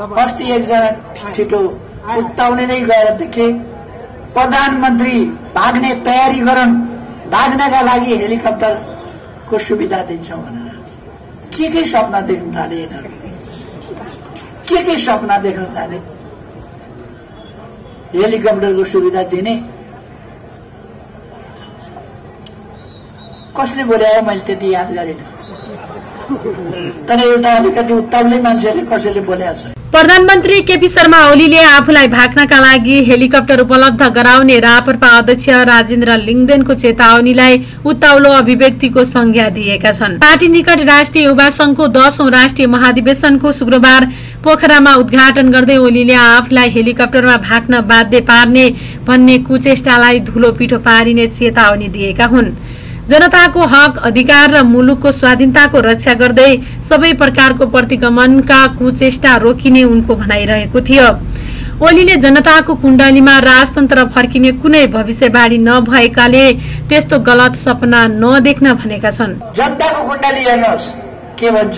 अस्ति एकजना छिटो उत्ताउने नै गएर देखे प्रधानमन्त्री भाग्ने तयारी गरौँ, भाग्नका लागि हेलिकप्टरको सुविधा दिन्छौँ भनेर के सपना देख्न थाले यिनीहरू, के सपना देख्न थाले। हेलिकप्टरको सुविधा दिने कसले बोले हो मैले त्यति याद गरिनँ, तर एउटा अलिकति उत्ताउलै मान्छेले कसैले बोलेको छ। प्रधानमन्त्री केपी शर्मा ओलीले आफूलाई भाग्नका लागि हेलिकप्टर उपलब्ध गराउने राप्रपा अध्यक्ष राजेन्द्र लिङदेनको चेतावनीलाई उत्ताउलो अभिव्यक्तिको संज्ञा दिएका छन्। पार्टी निकट राष्ट्रिय युवा संघको 10औं राष्ट्रिय महाधिवेशनको शुक्रबार पोखरामा उद्घाटन गर्दै ओलीले आफूलाई हेलिकप्टरमा भाग्न बाध्य पार्ने भन्ने कुचेष्टालाई धुलो पिठो पारिने चेतावनी दिएका हुन्। जनताको हक अधिकार र मुलुकको स्वाधीनताको रक्षा गर्दै सबै प्रकारको प्रतिगमनका कुचेष्टा रोकिने उनको भनाइरहेको थियो। ओलीले जनताको कुण्डलीमा राजतन्त्र फर्किने कुनै भविष्यवाणी नभएकाले त्यस्तो गलत सपना नदेख्न भनेका छन्। जनताको कुण्डली हेर्नुहोस् के भन्छ,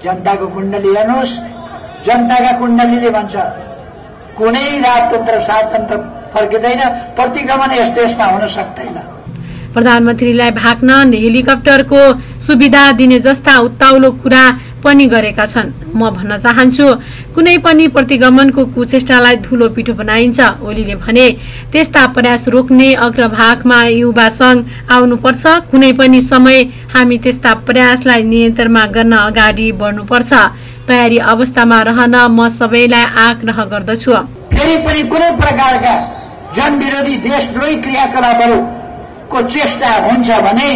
जनताको कुण्डली हेर्नुहोस्, जनताका कुण्डलीले भन्छ कुनै राजतन्त्र शासनतन्त्र फर्किँदैन, प्रतिगमन यस देशमा हुन सक्दैन। प्रधानमन्त्रीलाई भाग्न हेलिकप्टरको सुविधा दिने जस्ता उत्ताउलो कुरा पनि गरेका छन्। म भन्न चाहन्छु कुनै पनि प्रतिगमनको कुचेष्टालाई धुलो पिठो बनाइन्छ। ओलीले भने त्यस्ता प्रयास रोक्ने अग्रभागमा युवा संघ आउनुपर्छ। कुनै पनि समय हामी त्यस्ता प्रयासलाई नियन्त्रणमा गर्न अगाडि बढ्नुपर्छ। तयारी अवस्थामा रहन म सबैलाई आग्रह गर्दछु। फेरि पनि कुनै प्रकारका जनविरोधी देशद्रोही क्रियाकलापहरू को चेष्टा हुन्छ भने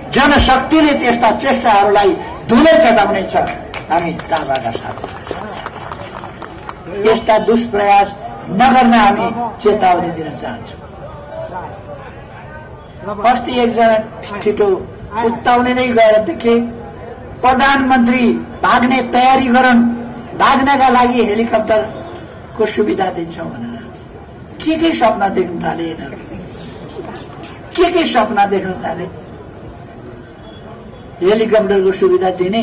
जनशक्तिले त्यस्ता चेष्टाहरूलाई धुलो चटाउनेछ। हामी दावाका साथ यस्ता दुष्प्रयास नगर्न हामी चेतावनी दिन चाहन्छौँ। अस्ति एकजना छिटो उत्ताउने नै गएर देखे प्रधानमन्त्री भाग्ने तयारी गरौँ, भाग्नका लागि हेलिकप्टरको सुविधा दिन्छौँ भनेर के सपना देख्न थाले यिनीहरू, के सपना देख्न थाले। हेलिकप्टरको सुविधा दिने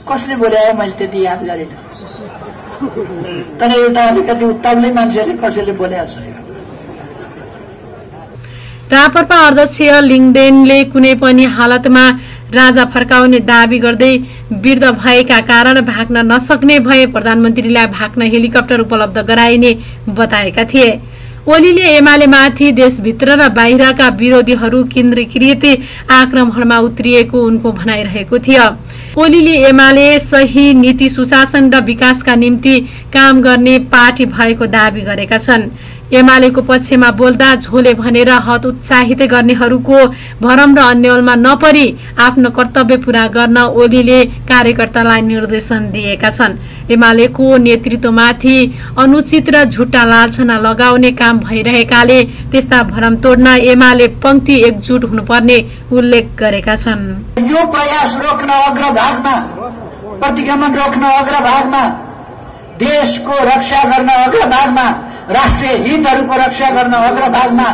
कसले बोले हो मैले त्यति याद गरिनँ, तर एउटा अलिकति उत्ताउलै मान्छेले कसैले बोलेको छ। राप्रपा अध्यक्ष लिङदेनले कुनै पनि हालतमा राजा फर्काउने दावी गर्दै वृद्ध भएका कारण भाग्न नसक्ने भए प्रधानमन्त्रीलाई भाग्न हेलिकप्टर उपलब्ध गराइने बताएका थिए। ओलीले एमालेमाथि देशभित्र र बाहिरका विरोधीहरू केन्द्रीकृत आक्रमणमा उत्रिएको उनको भनाइरहेको थियो। ओलीले एमाले सही नीति सुशासन र विकासका निम्ति काम गर्ने पार्टी भएको दावी गरेका छन्। एमालेको पक्षमा बोल्दा झोले भनेर हतोत्साहित गर्नेहरूको भरम र अन्यलमा नपरी आफ्नो कर्तव्य पूरा गर्न ओलीले कार्यकर्तालाई निर्देशन दिएका छन्। एमालेको नेतृत्वमाथि अनुचित र झुट्टा लालछना लगाउने काम भइरहेकाले त्यस्ता भरम तोड्न एमाले पंक्ति एकजुट हुनुपर्ने उल्लेख गरेका छन्। यो प्रयास रोक्न अग्रभागमा, प्रतिगमन रोक्न अग्रभागमा, देशको रक्षा गर्न अग्रभागमा, राष्ट्रिय हितहरूको रक्षा गर्न अग्रभागमा,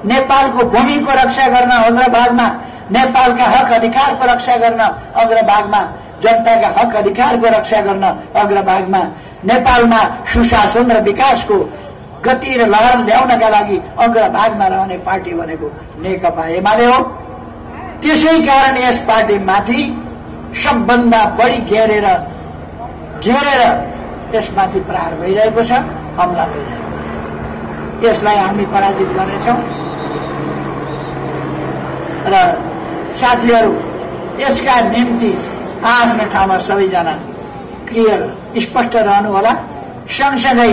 नेपालको भूमिको रक्षा गर्न अग्रभागमा, नेपालका हक अधिकारको रक्षा गर्न अग्रभागमा, जनताका हक अधिकारको रक्षा गर्न अग्रभागमा, नेपालमा सुशासन र विकासको गति र लहर ल्याउनका लागि अग्रभागमा रहने पार्टी भनेको नेकपा एमाले हो। त्यसै कारण यस पार्टीमाथि सबभन्दा बढी घेरेर यसमाथि प्रहार भइरहेको छ, हमला भइरहेको छ। यसलाई हामी पराजित गर्नेछौँ र साथीहरू यसका निम्ति आफ्नो ठाउँमा सबैजना क्लियर स्पष्ट रहनु होला, सँगसँगै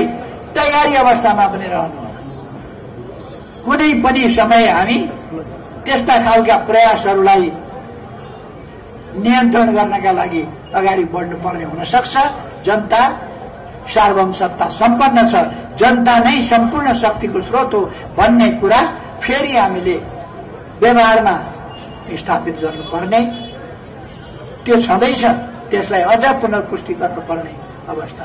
तयारी अवस्थामा पनि रहनु होला। कुनै पनि समय हामी त्यस्ता खालका प्रयासहरूलाई नियन्त्रण गर्नका लागि अगाडि बढ्नुपर्ने हुन सक्छ। जनता सार्वभौम सत्ता सम्पन्न छ, जनता नै सम्पूर्ण शक्तिको स्रोत हो भन्ने कुरा फेरि हामीले व्यवहारमा स्थापित गर्नुपर्ने, त्यो छँदैछ, त्यसलाई अझ पुनर्पुष्टि गर्नुपर्ने अवस्था